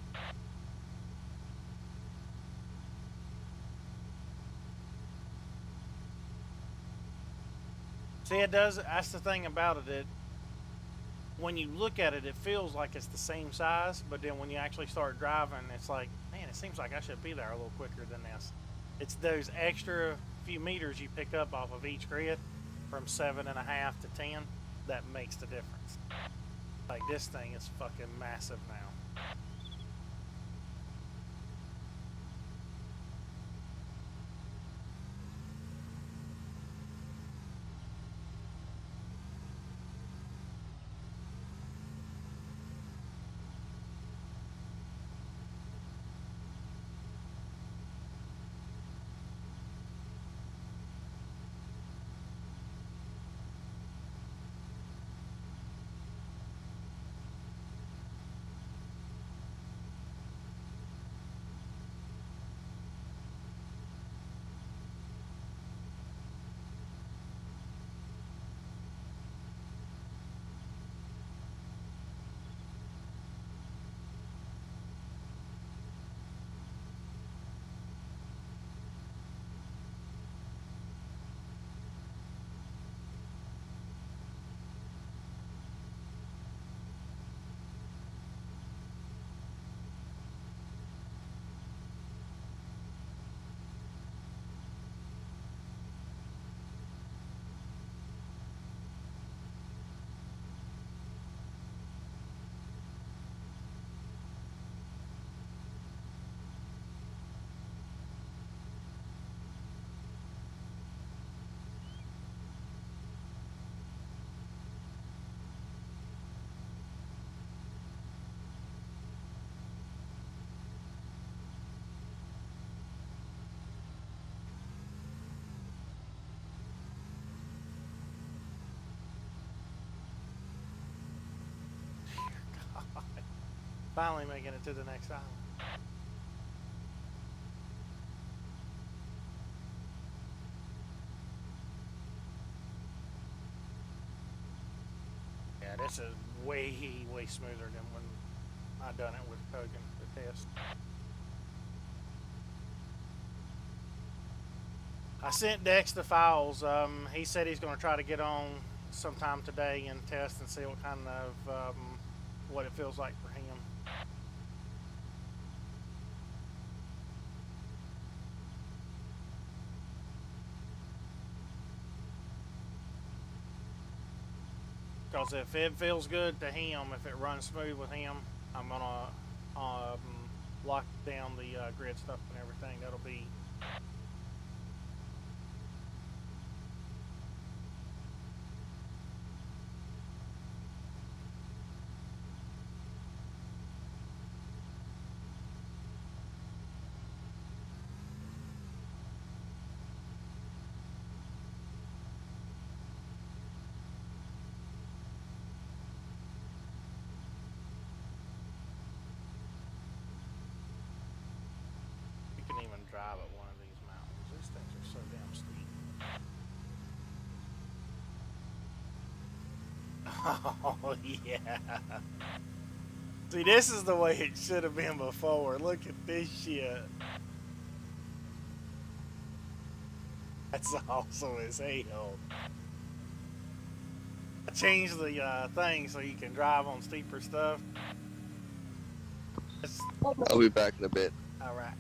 See, it does. That's the thing about it. When you look at it, it feels like it's the same size, but then when you actually start driving, it's like, man, it seems like I should be there a little quicker than this. It's those extra few meters you pick up off of each grid from 7.5 to 10 that makes the difference. Like this thing is fucking massive now. God. Finally making it to the next island. Yeah, this is way smoother than when I done it with Hogan, the test. I sent Dex the files. He said he's going to try to get on sometime today and test and see what kind of what it feels like for him. Because if it feels good to him, if it runs smooth with him, I'm gonna lock down the grid stuff and everything. That'll be. You can even drive at one of these mountains. These things are so damn steep. Oh yeah. See, this is the way it should have been before. Look at this shit. That's awesome as hell. I changed the thing so you can drive on steeper stuff. I'll be back in a bit. All right.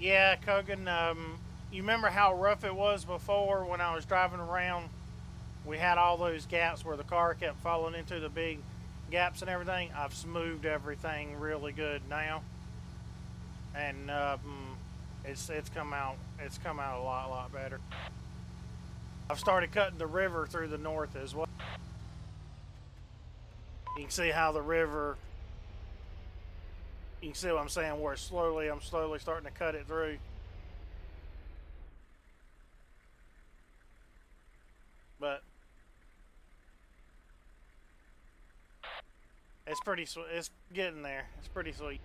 Yeah, Kogan, you remember how rough it was before when I was driving around? We had all those gaps where the car kept falling into the big gaps and everything. I've smoothed everything really good now, and it's come out a lot better. I've started cutting the river through the north as well. You can see how the river. You can see what I'm saying. Where I'm slowly starting to cut it through. But it's pretty sweet. It's getting there. It's pretty sweet.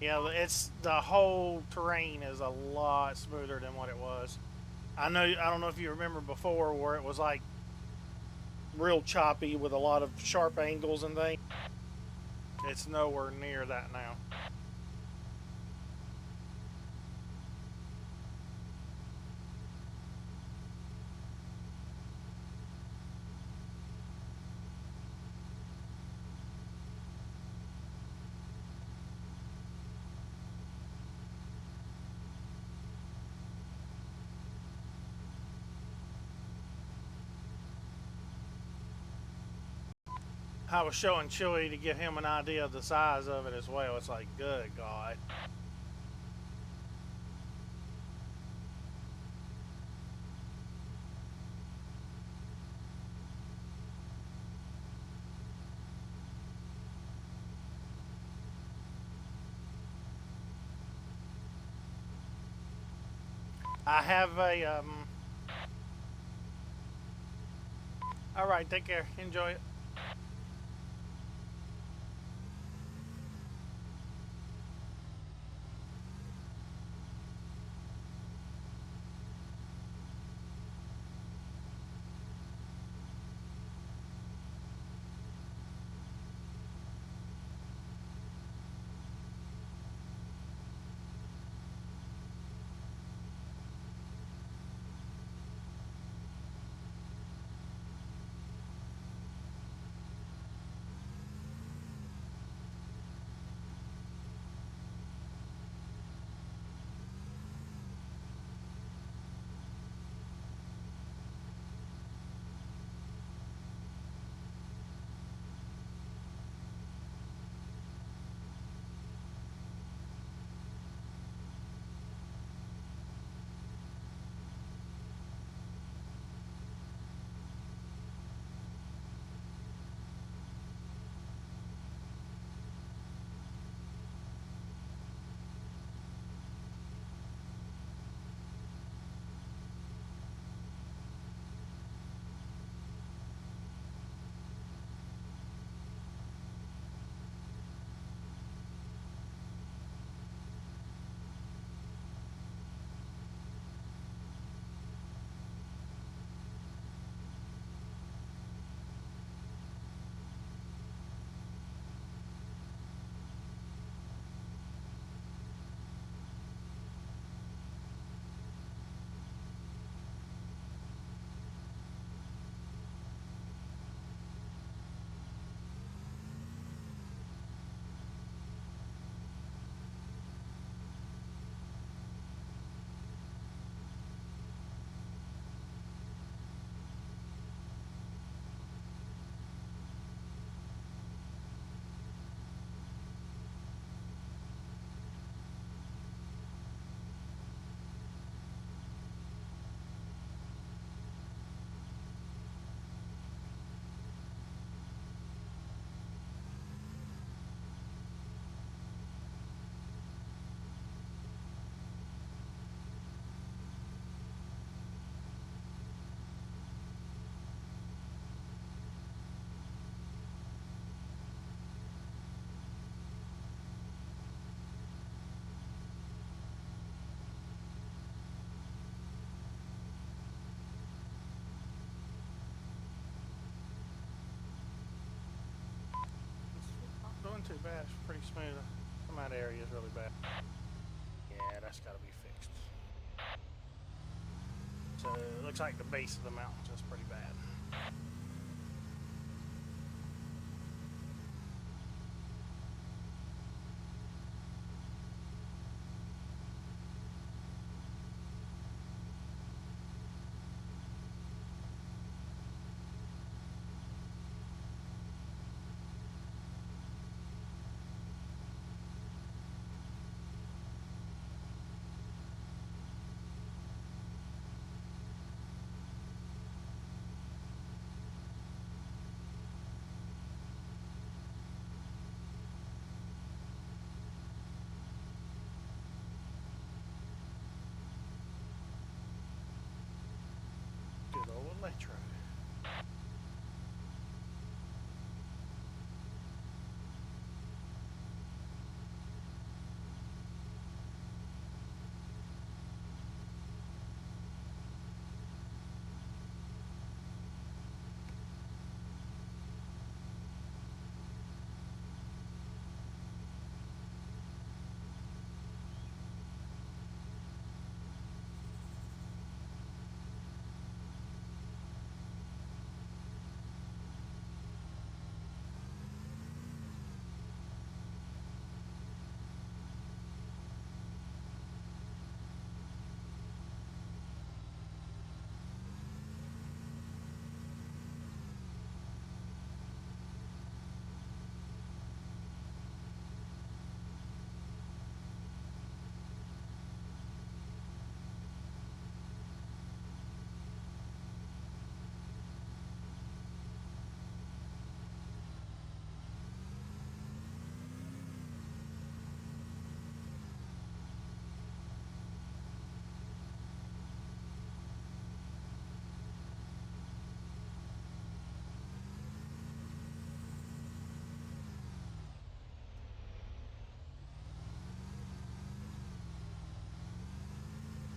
Yeah, it's the whole terrain is a lot smoother than what it was. I don't know if you remember before where it was like real choppy with a lot of sharp angles and things. It's nowhere near that now. I was showing Chewy to give him an idea of the size of it as well. It's like, good God. I have a All right, take care. Enjoy it. It's not doing too bad. It's pretty smooth. Some of that area is really bad. Yeah, that's got to be fixed. So it looks like the base of the mountains is pretty bad. Metro.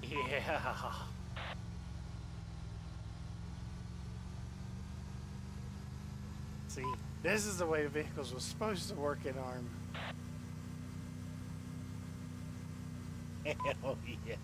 Yeah. See, this is the way the vehicles was supposed to work in ARM. Hell yeah.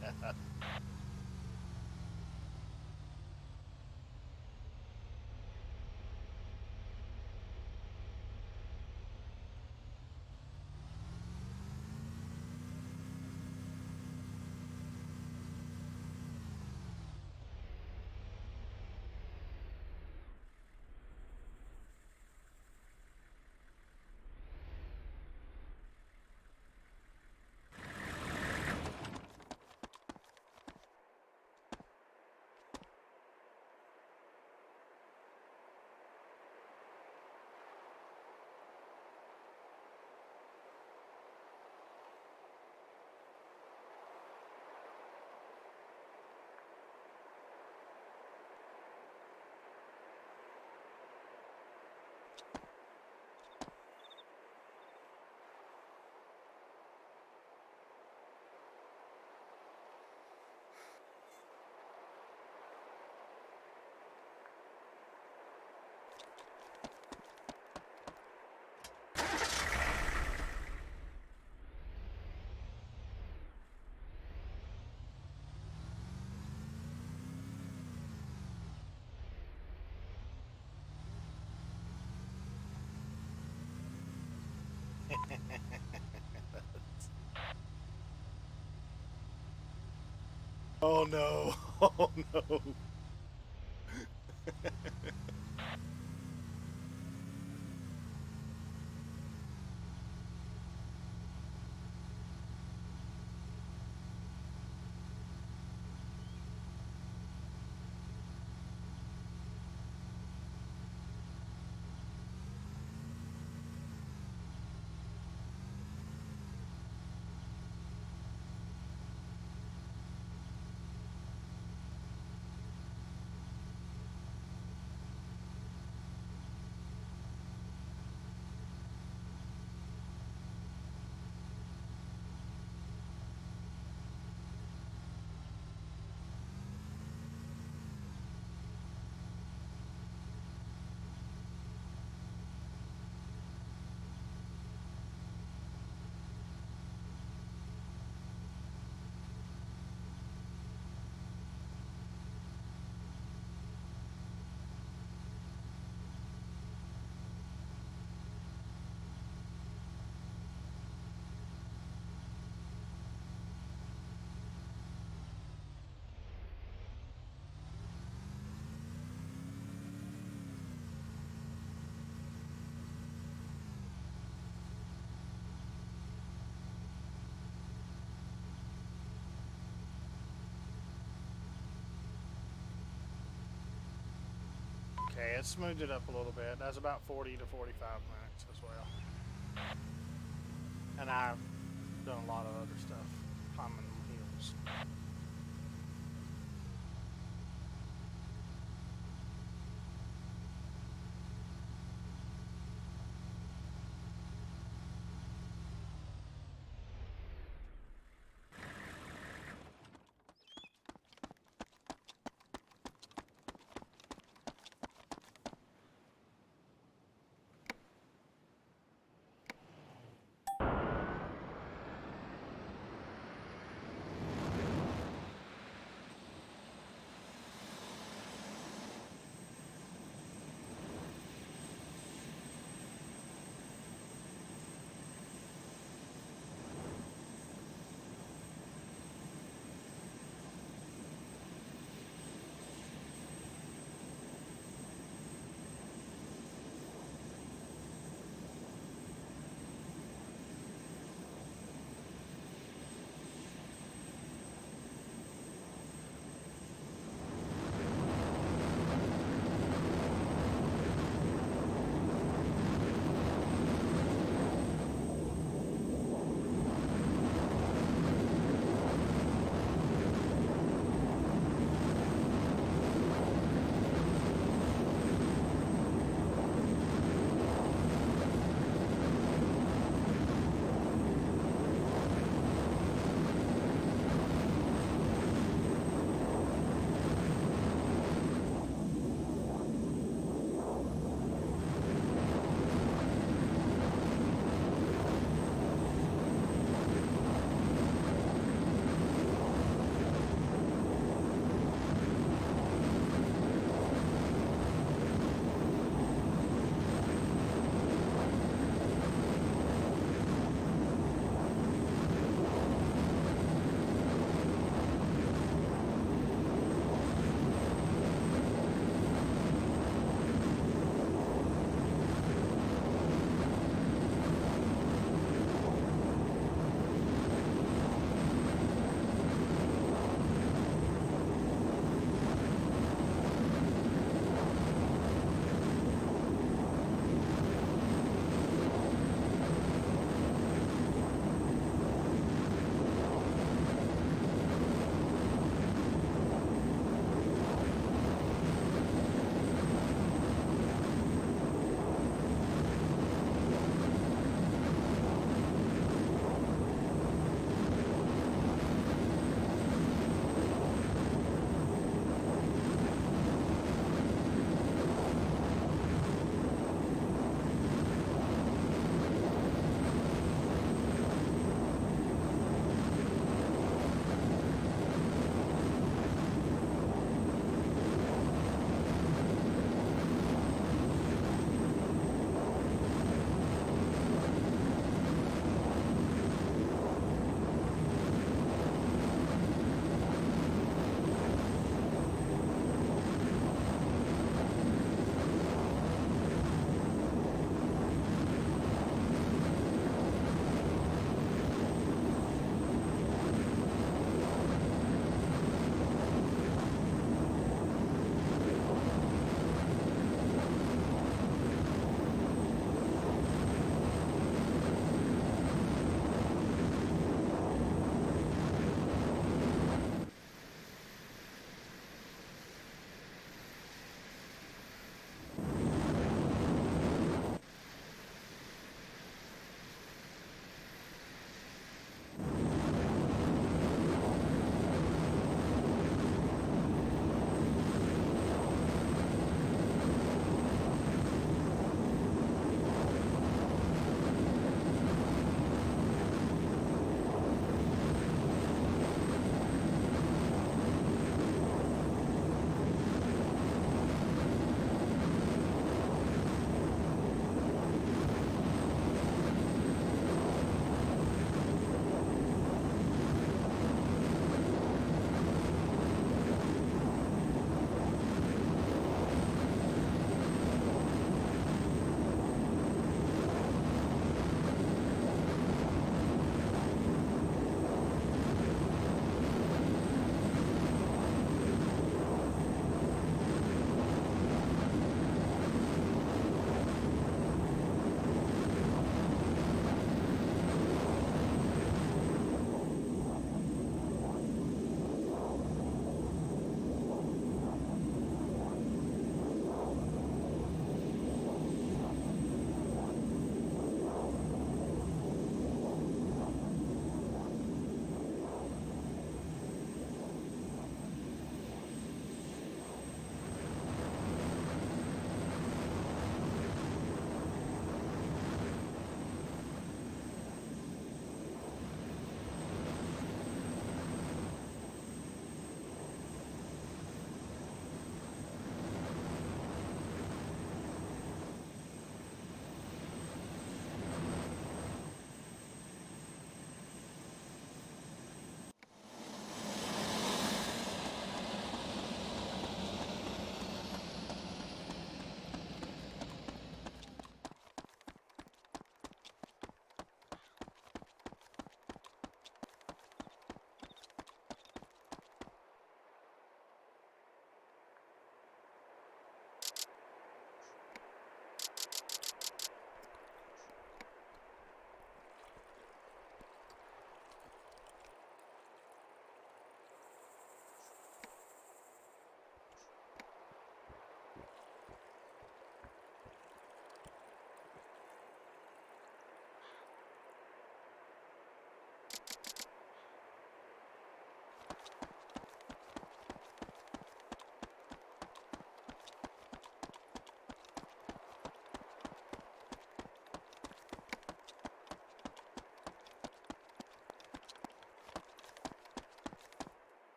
Oh no. Oh no. Okay, it smoothed it up a little bit. That's about 40 to 45 minutes as well. And I've done a lot of other stuff, climbing hills.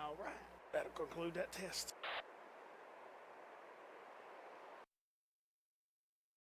All right, that'll conclude that test.